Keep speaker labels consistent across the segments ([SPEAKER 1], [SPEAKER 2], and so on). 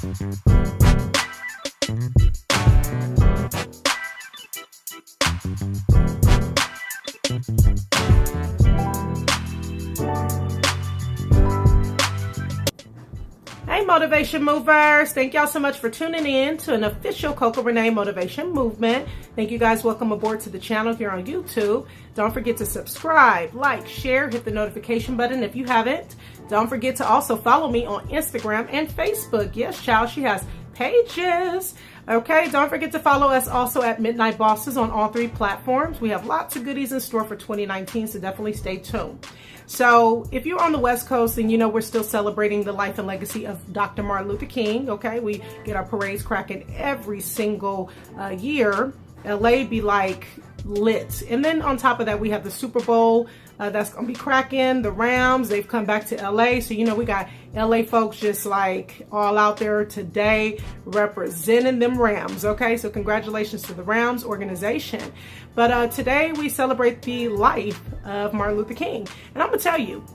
[SPEAKER 1] Hey Motivation Movers, thank y'all so much for tuning in to an official Coco Renee Motivation Movement. Thank you guys, welcome aboard to the channel if you're on YouTube. Don't forget to subscribe, like, share, hit the notification button if you haven't. Don't forget to also follow me on Instagram and Facebook. Yes, child, she has pages. Okay, don't forget to follow us also at Midnight Bosses on all 3 platforms. We have lots of goodies in store for 2019, so definitely stay tuned. So if you're on the West Coast, and you know we're still celebrating the life and legacy of Dr. Martin Luther King, okay? We get our parades cracking every single year. LA be like lit. And then on top of that, we have the Super Bowl that's going to be cracking. The Rams, they've come back to LA. So, you know, we got LA folks just like all out there today representing them Rams. Okay, so congratulations to the Rams organization. But today we celebrate the life of Martin Luther King. And I'm going to tell you,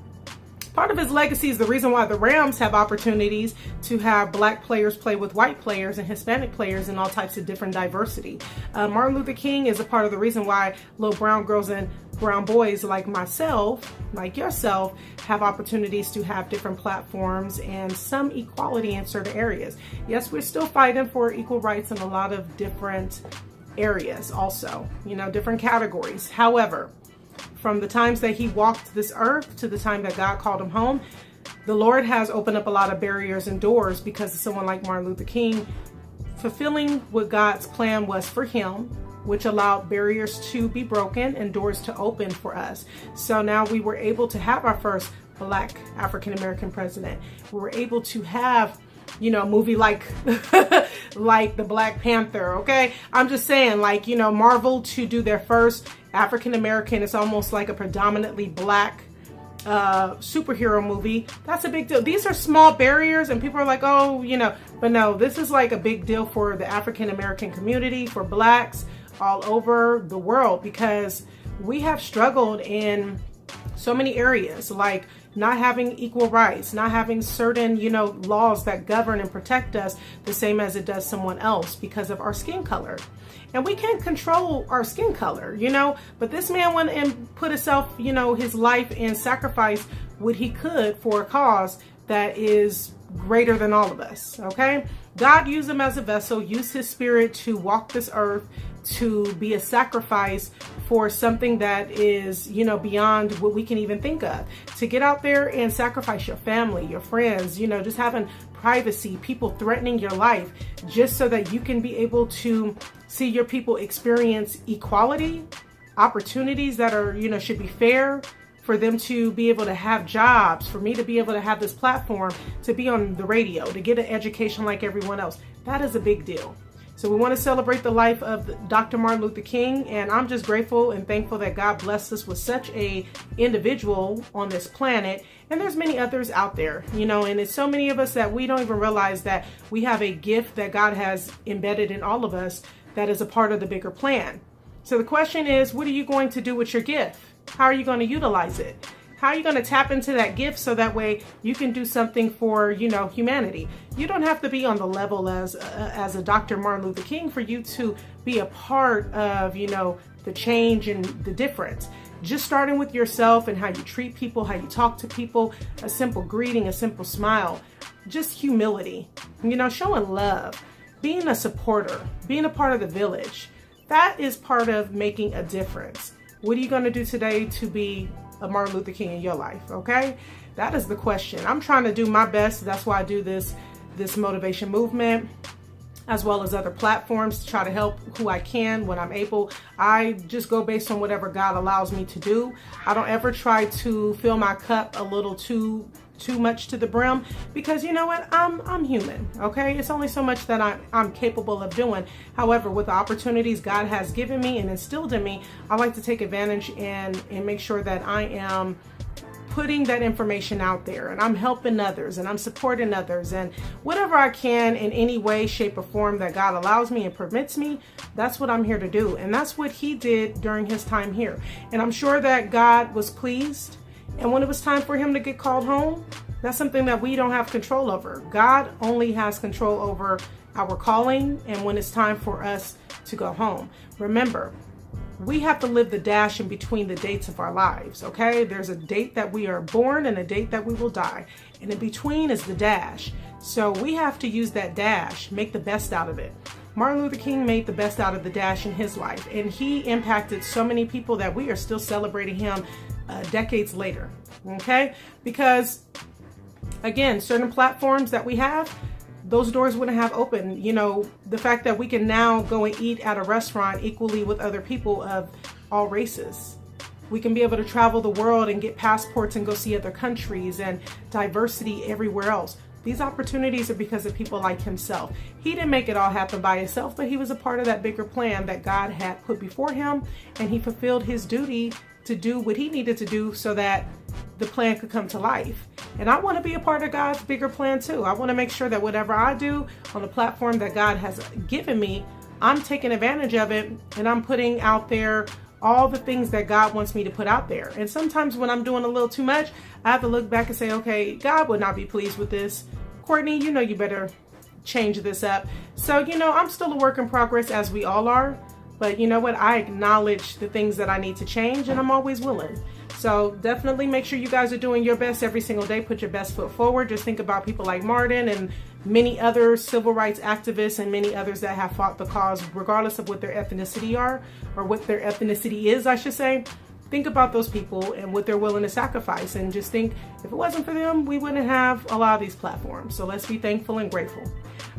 [SPEAKER 1] part of his legacy is the reason why the Rams have opportunities to have black players play with white players and Hispanic players and all types of different diversity. Martin Luther King is a part of the reason why little brown girls and brown boys like myself, like yourself, have opportunities to have different platforms and some equality in certain areas. Yes, we're still fighting for equal rights in a lot of different areas also, you know, different categories. However, from the times that he walked this earth to the time that God called him home, the Lord has opened up a lot of barriers and doors because of someone like Martin Luther King fulfilling what God's plan was for him, which allowed barriers to be broken and doors to open for us. So now we were able to have our first Black African-American president. We were able to have, you know, a movie like like the Black Panther, okay? I'm just saying, like, you know, Marvel to do their first African-American, it's almost like a predominantly black superhero movie. That's a big deal. These are small barriers and people are like, oh, you know, but no, this is like a big deal for the African-American community, for blacks all over the world, because we have struggled in so many areas, like not having equal rights, not having certain, you know, laws that govern and protect us the same as it does someone else because of our skin color. And we can't control our skin color, you know, but this man went and put himself, you know, his life and sacrificed what he could for a cause that is greater than all of us, okay? God used him as a vessel, used his spirit to walk this earth, to be a sacrifice for something that is, you know, beyond what we can even think of. To get out there and sacrifice your family, your friends, you know, just having privacy, people threatening your life, just so that you can be able to see your people experience equality, opportunities that are, you know, should be fair, for them to be able to have jobs, for me to be able to have this platform, to be on the radio, to get an education like everyone else. That is a big deal. So we want to celebrate the life of Dr. Martin Luther King, and I'm just grateful and thankful that God blessed us with such a individual on this planet. And there's many others out there, you know, and it's so many of us that we don't even realize that we have a gift that God has embedded in all of us that is a part of the bigger plan. So the question is, what are you going to do with your gift? How are you going to utilize it? How are you going to tap into that gift so that way you can do something for, you know, humanity? You don't have to be on the level as a Dr. Martin Luther King for you to be a part of, you know, the change and the difference. Just starting with yourself and how you treat people, how you talk to people, a simple greeting, a simple smile, just humility, you know, showing love, being a supporter, being a part of the village. That is part of making a difference. What are you going to do today to be a Martin Luther King in your life? Okay, that is the question. I'm trying to do my best. That's why I do this motivation movement, as well as other platforms, to try to help who I can when I'm able. I just go based on whatever God allows me to do. I don't ever try to fill my cup a little too much to the brim, because you know what, I'm human, okay? It's only so much that I'm capable of doing. However, with the opportunities God has given me and instilled in me, I like to take advantage and make sure that I am putting that information out there, and I'm helping others, and I'm supporting others, and whatever I can in any way, shape, or form that God allows me and permits me, that's what I'm here to do. And that's what he did during his time here. And I'm sure that God was pleased. And when it was time for him to get called home, That's something that we don't have control over. God only has control over our calling and when it's time for us to go home. Remember, we have to live the dash in between the dates of our lives, okay? There's a date that we are born and a date that we will die. And in between is the dash. So we have to use that dash, make the best out of it. Martin Luther King made the best out of the dash in his life. And he impacted so many people that we are still celebrating him decades later, okay? Because, again, certain platforms that we have, those doors wouldn't have opened. You know, the fact that we can now go and eat at a restaurant equally with other people of all races. We can be able to travel the world and get passports and go see other countries and diversity everywhere else. These opportunities are because of people like himself. He didn't make it all happen by himself, but he was a part of that bigger plan that God had put before him, and he fulfilled his duty to do what he needed to do so that the plan could come to life. And I want to be a part of God's bigger plan too. I want to make sure that whatever I do on the platform that God has given me, I'm taking advantage of it and I'm putting out there all the things that God wants me to put out there. And sometimes when I'm doing a little too much, I have to look back and say, okay, God would not be pleased with this. Courtney, you know, you better change this up. So, you know, I'm still a work in progress, as we all are. But you know what? I acknowledge the things that I need to change, and I'm always willing. So definitely make sure you guys are doing your best every single day. Put your best foot forward. Just think about people like Martin and many other civil rights activists and many others that have fought the cause, regardless of what their ethnicity are, or what their ethnicity is, I should say. Think about those people and what they're willing to sacrifice, and just think, if it wasn't for them, we wouldn't have a lot of these platforms. So let's be thankful and grateful.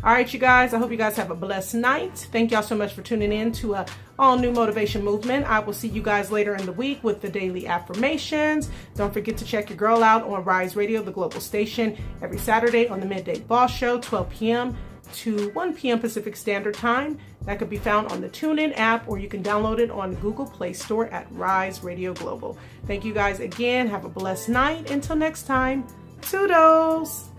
[SPEAKER 1] All right, you guys, I hope you guys have a blessed night. Thank y'all so much for tuning in to a all new motivation movement. I will see you guys later in the week with the daily affirmations. Don't forget to check your girl out on Rise Radio, the global station, every Saturday on the Midday Boss Show, 12 p.m. to 1 p.m. Pacific Standard Time. That could be found on the TuneIn app, or you can download it on Google Play Store at Rise Radio Global. Thank you guys again. Have a blessed night. Until next time, toodles.